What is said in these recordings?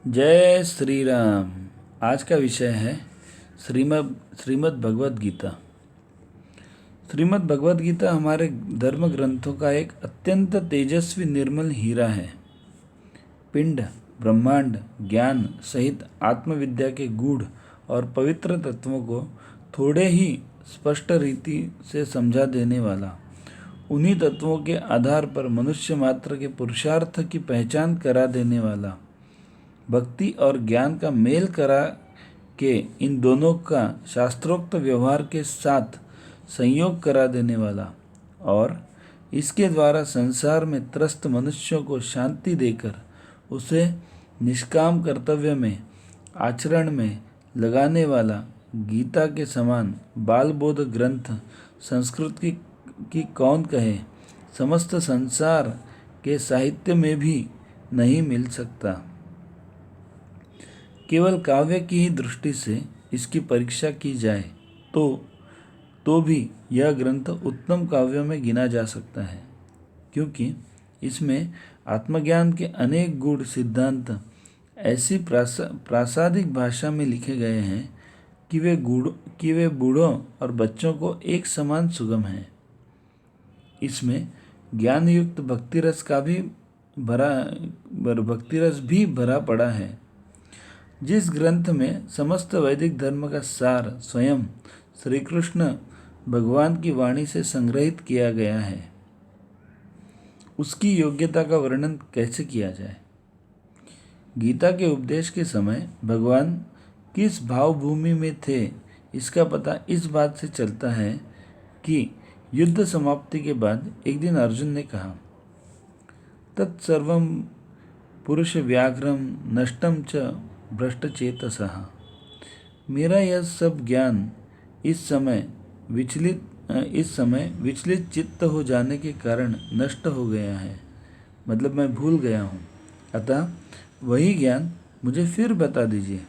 जय श्री राम। आज का विषय है श्रीमद् भगवद गीता। श्रीमद् भगवद गीता हमारे धर्म ग्रंथों का एक अत्यंत तेजस्वी निर्मल हीरा है। पिंड, ब्रह्मांड, ज्ञान सहित आत्मविद्या के गूढ़ और पवित्र तत्वों को थोड़े ही स्पष्ट रीति से समझा देने वाला, उन्हीं तत्वों के आधार पर मनुष्य मात्र के पुरुषार्थ की पहचान करा देने वाला, भक्ति और ज्ञान का मेल करा के इन दोनों का शास्त्रोक्त व्यवहार के साथ संयोग करा देने वाला और इसके द्वारा संसार में त्रस्त मनुष्यों को शांति देकर उसे निष्काम कर्तव्य में, आचरण में लगाने वाला गीता के समान बालबोध ग्रंथ संस्कृत की कौन कहे, समस्त संसार के साहित्य में भी नहीं मिल सकता। केवल काव्य की ही दृष्टि से इसकी परीक्षा की जाए तो भी यह ग्रंथ उत्तम काव्यों में गिना जा सकता है, क्योंकि इसमें आत्मज्ञान के अनेक गूढ़ सिद्धांत ऐसी प्रासादिक भाषा में लिखे गए हैं कि वे बूढ़ों और बच्चों को एक समान सुगम हैं। इसमें ज्ञान युक्त भक्तिरस भी भरा पड़ा है। जिस ग्रंथ में समस्त वैदिक धर्म का सार स्वयं श्री कृष्ण भगवान की वाणी से संग्रहित किया गया है, उसकी योग्यता का वर्णन कैसे किया जाए। गीता के उपदेश के समय भगवान किस भावभूमि में थे, इसका पता इस बात से चलता है कि युद्ध समाप्ति के बाद एक दिन अर्जुन ने कहा, तत्सर्वं पुरुष व्याघ्रम नष्टम च भ्रष्टचेतसः। मेरा यह सब ज्ञान इस समय विचलित चित्त हो जाने के कारण नष्ट हो गया है, मतलब मैं भूल गया हूँ। अतः वही ज्ञान मुझे फिर बता दीजिए।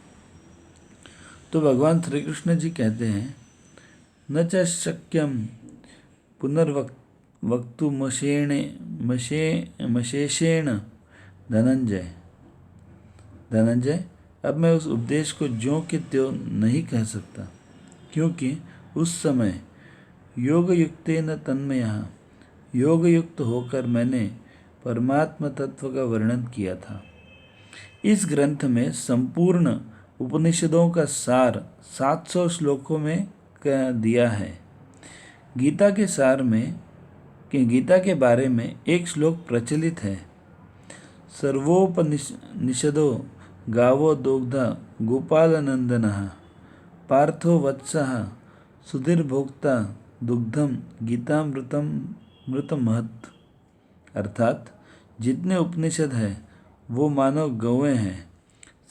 तो भगवान श्री कृष्ण जी कहते हैं, न च शक्यम पुनर्वक्तुमशेषेण धनंजय, अब मैं उस उपदेश को ज्यों के त्यों नहीं कह सकता, क्योंकि उस समय योगयुक्तेन तन्मयः, योगयुक्त होकर मैंने परमात्म तत्व का वर्णन किया था। इस ग्रंथ में संपूर्ण उपनिषदों का सार 700 श्लोकों में दिया है। गीता के बारे में एक श्लोक प्रचलित है, सर्वोपनिषदो गावो दोग्धा गोपालनंदनः पार्थो वत्सः सुधीर्भोक्ता दुग्धम गीतामृतमहत्। अर्थात जितने उपनिषद हैं वो मानो गौएं हैं,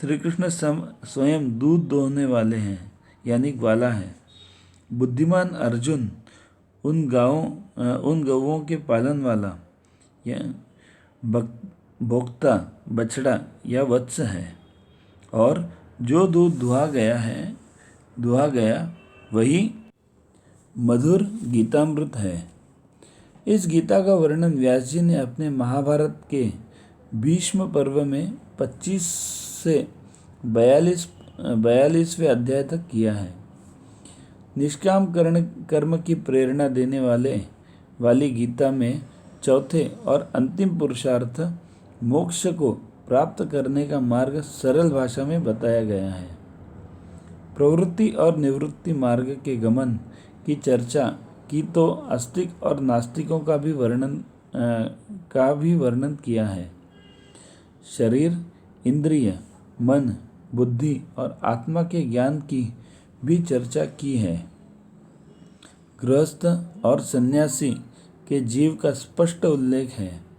श्री कृष्ण स्वयं दूध दोहने वाले हैं यानी ग्वाला है। बुद्धिमान अर्जुन उन गौओं के पालन वाला या भोक्ता बछड़ा या वत्स है, और जो दूध दुहा गया वही मधुर गीतामृत है। इस गीता का वर्णन व्यास जी ने अपने महाभारत के भीष्म पर्व में 25 से 42वें अध्याय तक किया है। निष्काम कर्म की प्रेरणा देने वाली गीता में चौथे और अंतिम पुरुषार्थ मोक्ष को प्राप्त करने का मार्ग सरल भाषा में बताया गया है। प्रवृत्ति और निवृत्ति मार्ग के गमन की चर्चा की तो आस्तिक और नास्तिकों का भी वर्णन किया है। शरीर, इंद्रिय, मन, बुद्धि और आत्मा के ज्ञान की भी चर्चा की है। गृहस्थ और सन्यासी के जीव का स्पष्ट उल्लेख है।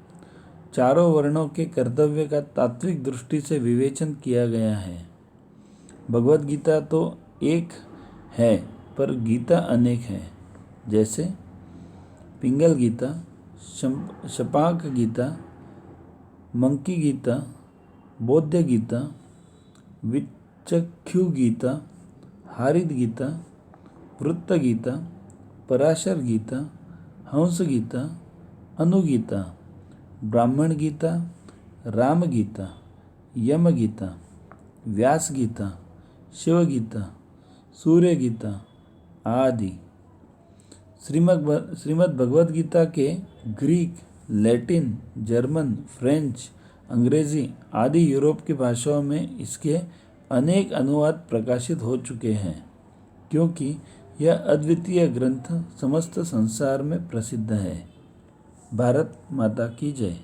चारों वर्णों के कर्तव्य का तात्विक दृष्टि से विवेचन किया गया है। भगवद गीता तो एक है पर गीता अनेक है, जैसे पिंगल गीता, शपाक गीता, मंकी गीता, बौद्ध गीता, विचक्षु गीता, हारित गीता, वृत्त गीता, पराशर गीता, हंस गीता, अनुगीता, ब्राह्मण गीता, राम गीता, यम गीता, व्यास गीता, शिव गीता, सूर्य गीता आदि। श्रीमद् भगवद गीता के ग्रीक, लैटिन, जर्मन, फ्रेंच, अंग्रेजी आदि यूरोप की भाषाओं में इसके अनेक अनुवाद प्रकाशित हो चुके हैं, क्योंकि यह अद्वितीय ग्रंथ समस्त संसार में प्रसिद्ध है। भारत माता की जय।